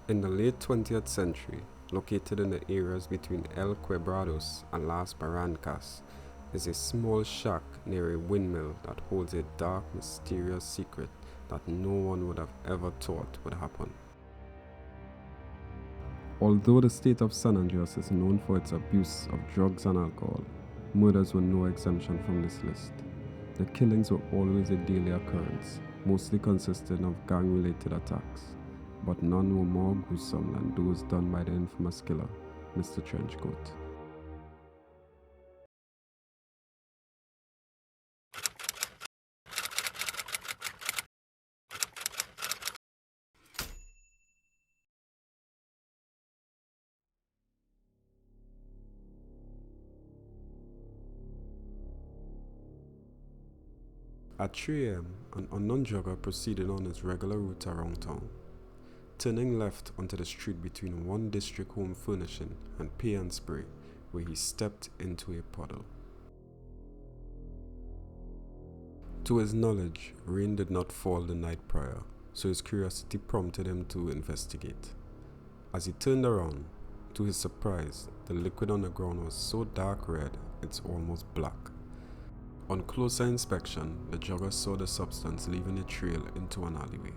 In the late 20th century, located in the areas between El Quebrados and Las Barrancas, is a small shack near a windmill that holds a dark, mysterious secret that no one would have ever thought would happen. Although the state of San Andreas is known for its abuse of drugs and alcohol, murders were no exemption from this list. The killings were always a daily occurrence, mostly consisting of gang-related attacks, but none were more gruesome than those done by the infamous killer, Mr. Trenchcoat. At 3 a.m., an unknown jogger proceeded on his regular route around town, turning left onto the street between one district home furnishing and Pay and Spray, where he stepped into a puddle. To his knowledge, rain did not fall the night prior, so his curiosity prompted him to investigate. As he turned around, to his surprise, the liquid on the ground was so dark red it's almost black. On closer inspection, the jogger saw the substance leaving a trail into an alleyway.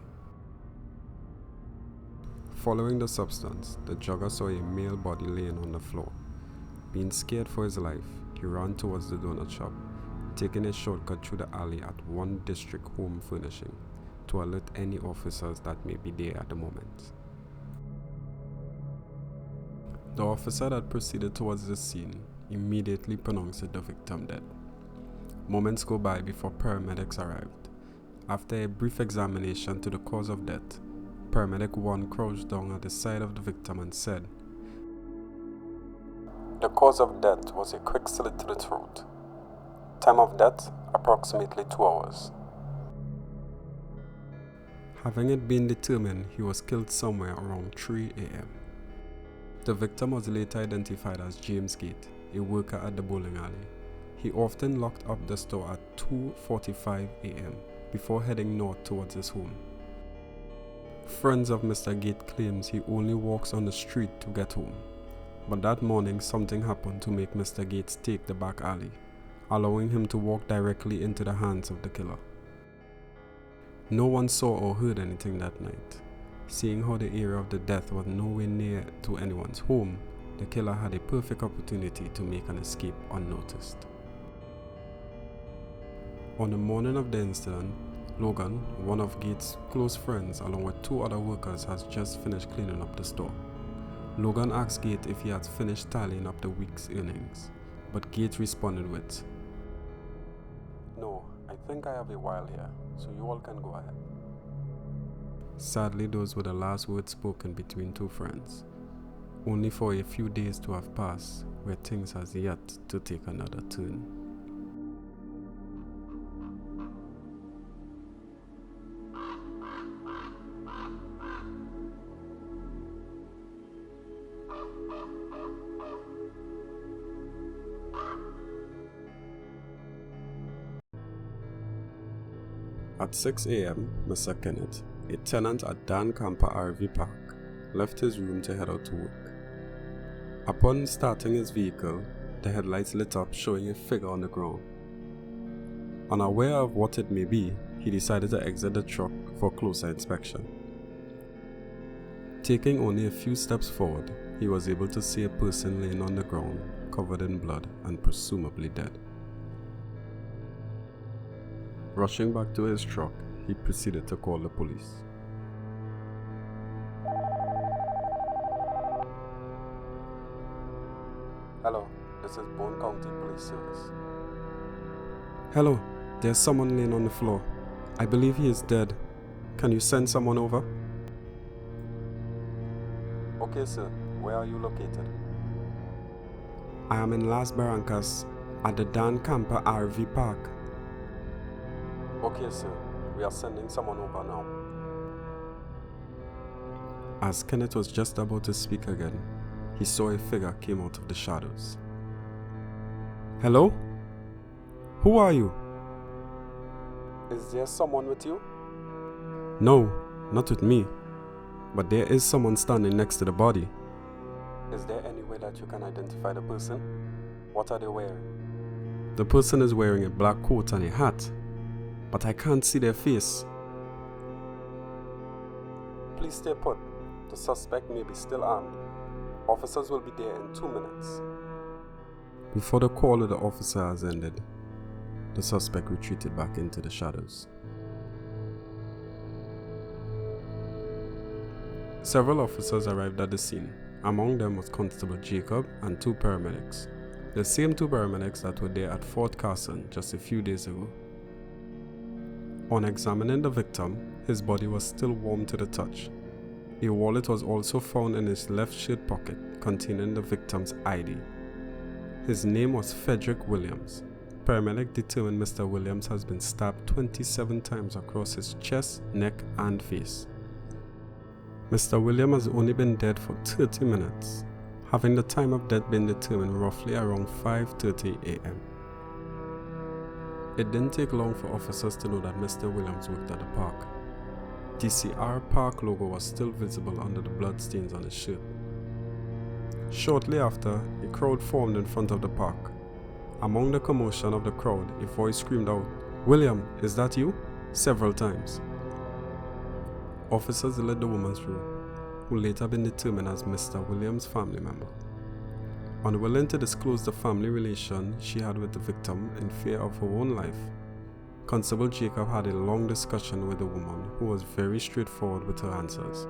Following the substance, the jogger saw a male body laying on the floor. Being scared for his life, he ran towards the donut shop, taking a shortcut through the alley at one district home furnishing to alert any officers that may be there at the moment. The officer that proceeded towards the scene immediately pronounced the victim dead. Moments go by before paramedics arrived. After a brief examination to the cause of death, paramedic 1 crouched down at the side of the victim and said, "The cause of death was a quick slit to the throat. Time of death, approximately 2 hours. Having it been determined he was killed somewhere around 3 a.m. The victim was later identified as James Gate, a worker at the bowling alley. He often locked up the store at 2:45 a.m. before heading north towards his home. Friends of Mr. Gate claims he only walks on the street to get home, but that morning something happened to make Mr. Gates take the back alley, allowing him to walk directly into the hands of the killer. No one saw or heard anything that night. Seeing how the area of the death was nowhere near to anyone's home, the killer had a perfect opportunity to make an escape unnoticed. On the morning of the incident, Logan, one of Gates' close friends along with 2 other workers, has just finished cleaning up the store. Logan asked Gate if he had finished tallying up the week's earnings, but Gate responded with, "No, I think I have a while here, so you all can go ahead." Sadly, those were the last words spoken between 2 friends, only for a few days to have passed where things has yet to take another turn. At 6 a.m., Mr. Kenneth, a tenant at Dan Camper RV Park, left his room to head out to work. Upon starting his vehicle, the headlights lit up, showing a figure on the ground. Unaware of what it may be, he decided to exit the truck for closer inspection. Taking only a few steps forward, he was able to see a person laying on the ground, covered in blood and presumably dead. Rushing back to his truck, he proceeded to call the police. "Hello, this is Boone County Police Service." "Hello, there's someone laying on the floor. I believe he is dead. Can you send someone over?" "Okay, sir. Where are you located?" "I am in Las Barrancas at the Dan Camper RV Park." "Okay, sir. We are sending someone over now." As Kenneth was just about to speak again, he saw a figure came out of the shadows. "Hello? Who are you?" "Is there someone with you?" "No, not with me." but there is someone standing next to the body. Is there any way that you can identify the person? What are they wearing? The person is wearing a black coat and a hat, but I can't see their face. Please stay put. The suspect may be still armed. Officers will be there in 2 minutes. Before the call of the officer has ended, the suspect retreated back into the shadows. Several officers arrived at the scene. Among them was Constable Jacob and 2 paramedics. The same 2 paramedics that were there at Fort Carson just a few days ago. On examining the victim, his body was still warm to the touch. A wallet was also found in his left shirt pocket containing the victim's ID. His name was Frederick Williams. Paramedic determined Mr. Williams has been stabbed 27 times across his chest, neck and face. Mr. Williams has only been dead for 30 minutes, having the time of death been determined roughly around 5:30 a.m. It didn't take long for officers to know that Mr. Williams worked at the park. DCR Park logo was still visible under the bloodstains on his shirt. Shortly after, a crowd formed in front of the park. Among the commotion of the crowd, a voice screamed out, "William, is that you?" several times. Officers led the woman through, who later been determined as Mr. Williams' family member. Unwilling to disclose the family relation she had with the victim in fear of her own life, Constable Jacob had a long discussion with the woman who was very straightforward with her answers.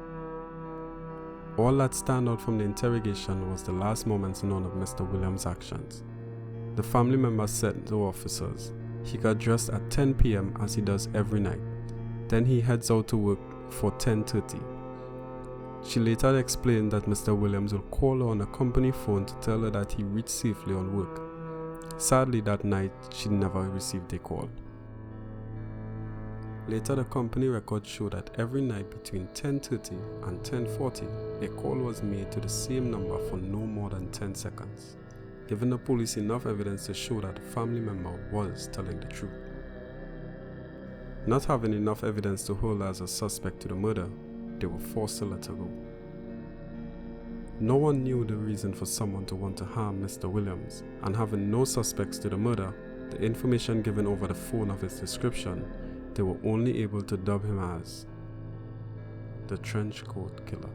All that stand out from the interrogation was the last moments known of Mr. Williams' actions. The family member said to officers he got dressed at 10 p.m. as he does every night. Then he heads out to work for 10:30. She later explained that Mr. Williams will call her on a company phone to tell her that he reached safely on work. Sadly, that night she never received a call. Later, the company records show that every night between 10:30 and 10:40, a call was made to the same number for no more than 10 seconds, giving the police enough evidence to show that the family member was telling the truth. Not having enough evidence to hold her as a suspect to the murder, they were forced to let her go. No one knew the reason for someone to want to harm Mr. Williams, and having no suspects to the murder, the information given over the phone of his description, they were only able to dub him as the trench coat killer.